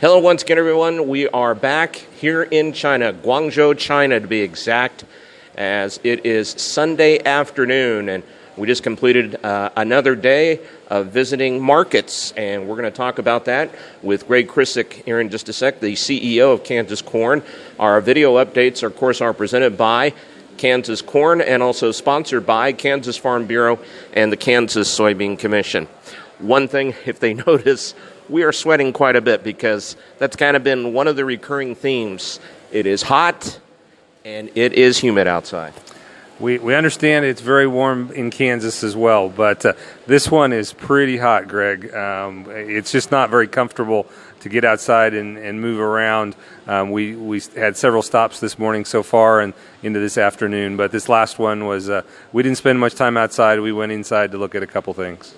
Hello once again, everyone. We are back here in China, Guangzhou, China, to be exact, as it is Sunday afternoon, and we just completed another day of visiting markets, and we're going to talk about that with Greg Krissek here in just a sec, the CEO of Kansas Corn. Our video updates, of course, are presented by Kansas Corn and also sponsored by Kansas Farm Bureau and the Kansas Soybean Commission. One thing, if they notice, we are sweating quite a bit because that's kind of been one of the recurring themes. It is hot and it is humid outside. We understand it's very warm in Kansas as well, but this one is pretty hot, Greg. It's just not very comfortable to get outside and move around. We had several stops this morning so far and into this afternoon, but this last one was, we didn't spend much time outside. We went inside to look at a couple things.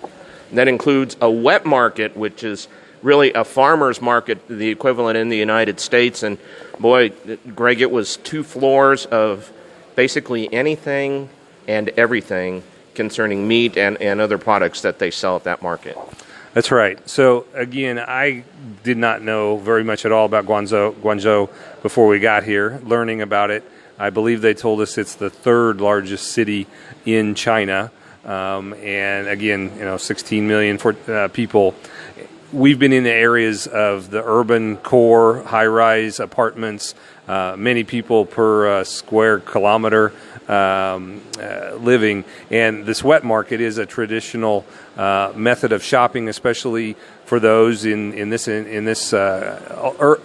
That includes a wet market, which is really a farmer's market, the equivalent in the United States. And boy, Greg, it was 2 floors of basically anything and everything concerning meat and other products that they sell at that market. That's right. So again, I did not know very much at all about Guangzhou before we got here. Learning about it, I believe they told us it's the 3rd largest city in China. And again, 16 million people. We've been in the areas of the urban core, high-rise apartments, many people per square kilometer living. And this wet market is a traditional method of shopping, especially for those in this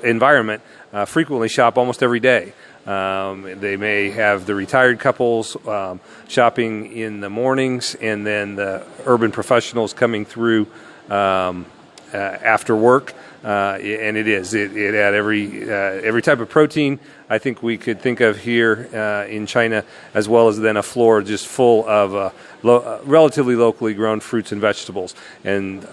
environment. Frequently shop almost every day. They may have the retired couples shopping in the mornings, and then the urban professionals coming through after work. And it had every type of protein I think we could think of here in China, as well as then a floor just full of relatively locally grown fruits and vegetables. And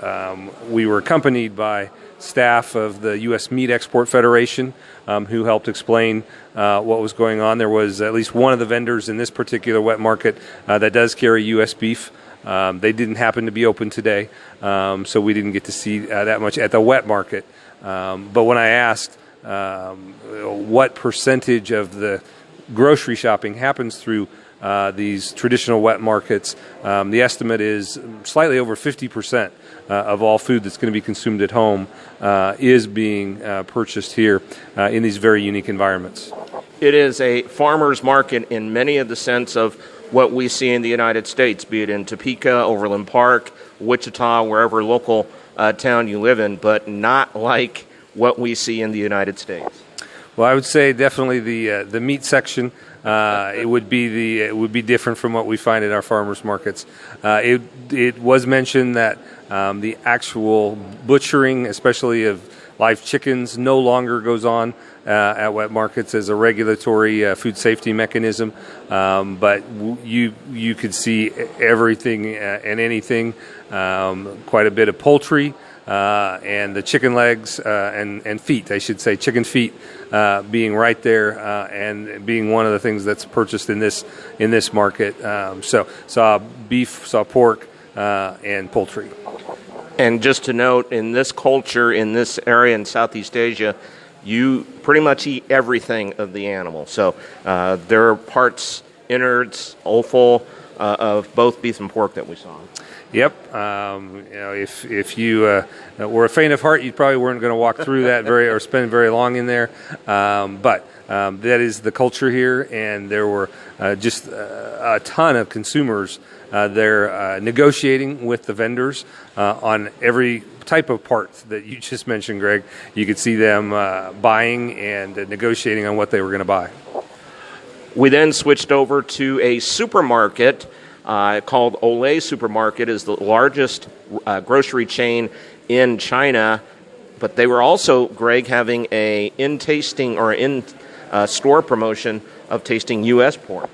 we were accompanied by staff of the U.S. Meat Export Federation who helped explain what was going on. There was at least one of the vendors in this particular wet market that does carry U.S. beef. They didn't happen to be open today, so we didn't get to see that much at the wet market. But when I asked what percentage of the grocery shopping happens through these traditional wet markets, the estimate is slightly over 50% of all food that's going to be consumed at home is being purchased here in these very unique environments. It is a farmer's market in many of the sense of what we see in the United States, be it in Topeka, Overland Park, Wichita, wherever local town you live in, but not like what we see in the United States. Well, I would say definitely the meat section. It would be different from what we find at our farmers markets. It was mentioned that the actual butchering, especially of live chickens, no longer goes on at wet markets as a regulatory food safety mechanism. But you could see everything and anything, quite a bit of poultry. And the chicken legs and feet, I should say, chicken feet being right there and being one of the things that's purchased in this market. So saw beef, saw pork, and poultry. And just to note, in this culture, in this area in Southeast Asia, you pretty much eat everything of the animal. So there are parts, innards, offal of both beef and pork that we saw. Yep. If you were a faint of heart, you probably weren't going to walk through that or spend very long in there. But that is the culture here, and there were just a ton of consumers there negotiating with the vendors on every type of part that you just mentioned, Greg. You could see them buying and negotiating on what they were going to buy. We then switched over to a supermarket called Olay Supermarket. Is the largest grocery chain in China, but they were also, Greg, having a in-tasting or in-store promotion of tasting U.S. pork.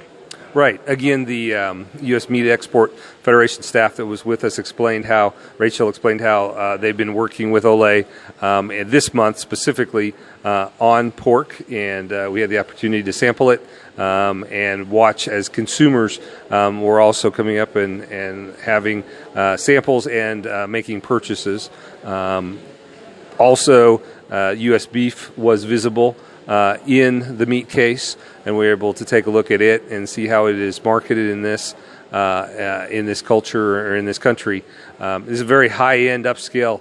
Right. Again, the U.S. Meat Export Federation staff that was with us Rachel explained how they've been working with Olay this month specifically on pork, and we had the opportunity to sample it and watch as consumers were also coming up and having samples and making purchases. Also, U.S. beef was visible in the meat case, and we were able to take a look at it and see how it is marketed in this culture or in this country. This is a very high-end, upscale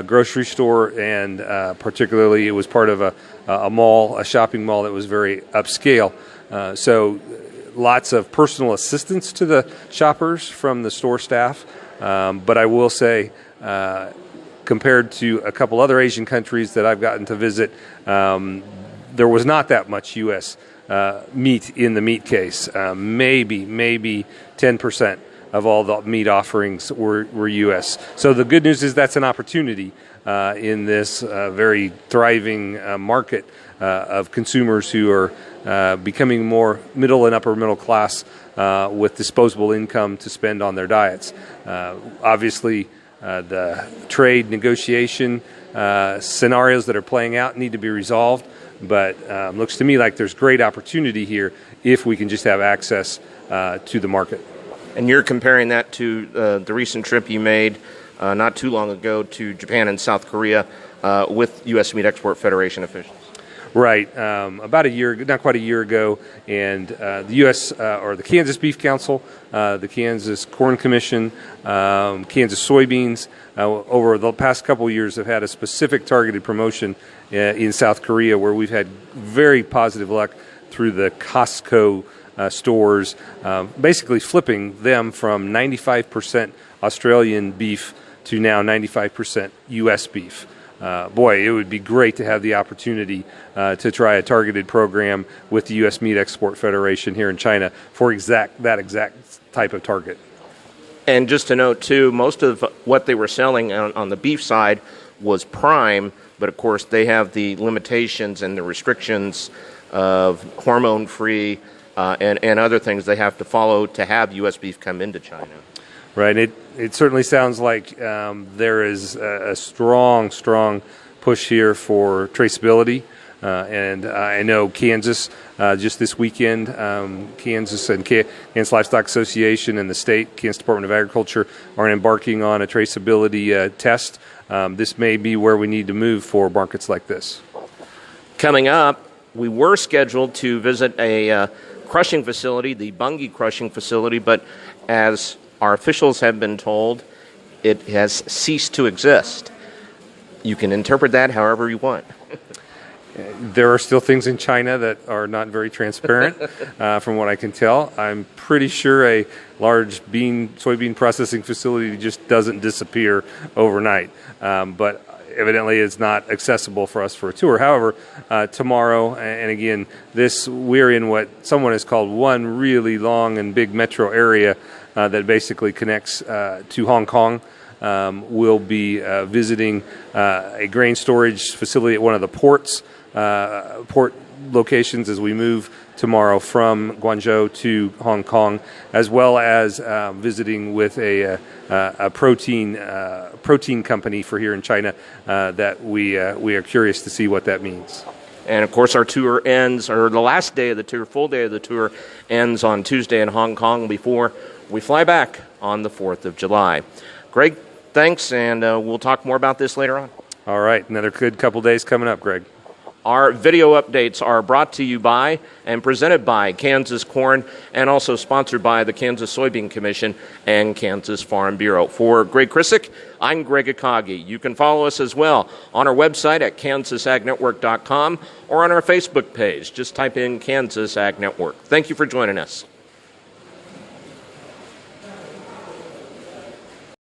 grocery store, and particularly it was part of a mall, a shopping mall that was very upscale. So lots of personal assistance to the shoppers from the store staff. But I will say, compared to a couple other Asian countries that I've gotten to visit, there was not that much U.S. Meat in the meat case. Maybe 10% of all the meat offerings were U.S. So the good news is that's an opportunity in this very thriving market of consumers who are becoming more middle and upper middle class with disposable income to spend on their diets. Obviously, the trade negotiation scenarios that are playing out need to be resolved, but looks to me like there's great opportunity here if we can just have access to the market. And you're comparing that to the recent trip you made not too long ago to Japan and South Korea with U.S. Meat Export Federation officials. Right. About a year, not quite a year ago, and the U.S. Or the Kansas Beef Council, the Kansas Corn Commission, Kansas Soybeans, over the past couple of years have had a specific targeted promotion in South Korea where we've had very positive luck through the Costco stores, basically flipping them from 95% Australian beef to now 95% U.S. beef. Boy, it would be great to have the opportunity to try a targeted program with the U.S. Meat Export Federation here in China for that exact type of target. And just to note, too, most of what they were selling on the beef side was prime, but of course they have the limitations and the restrictions of hormone-free and other things they have to follow to have U.S. beef come into China. Right. It certainly sounds like there is a strong push here for traceability. And I know Kansas, just this weekend, Kansas and Kansas Livestock Association and the state, Kansas Department of Agriculture, are embarking on a traceability test. This may be where we need to move for markets like this. Coming up, we were scheduled to visit a crushing facility, the Bunge crushing facility, but as our officials have been told, it has ceased to exist. You can interpret that however you want. There are still things in China that are not very transparent, from what I can tell. I'm pretty sure a large soybean processing facility just doesn't disappear overnight. But evidently it's not accessible for us for a tour. However, tomorrow, and again, we're in what someone has called one really long and big metro area that basically connects to Hong Kong. We'll be visiting a grain storage facility at one of the port locations as we move tomorrow from Guangzhou to Hong Kong, as well as visiting with a protein company for here in China that we are curious to see what that means. And of course, our tour ends, or the last day of the tour, full day of the tour, ends on Tuesday in Hong Kong before we fly back on the 4th of July. Greg, thanks, and we'll talk more about this later on. All right, another good couple days coming up, Greg. Our video updates are brought to you by and presented by Kansas Corn and also sponsored by the Kansas Soybean Commission and Kansas Farm Bureau. For Greg Krissek, I'm Greg Akagi. You can follow us as well on our website at kansasagnetwork.com or on our Facebook page. Just type in Kansas Ag Network. Thank you for joining us.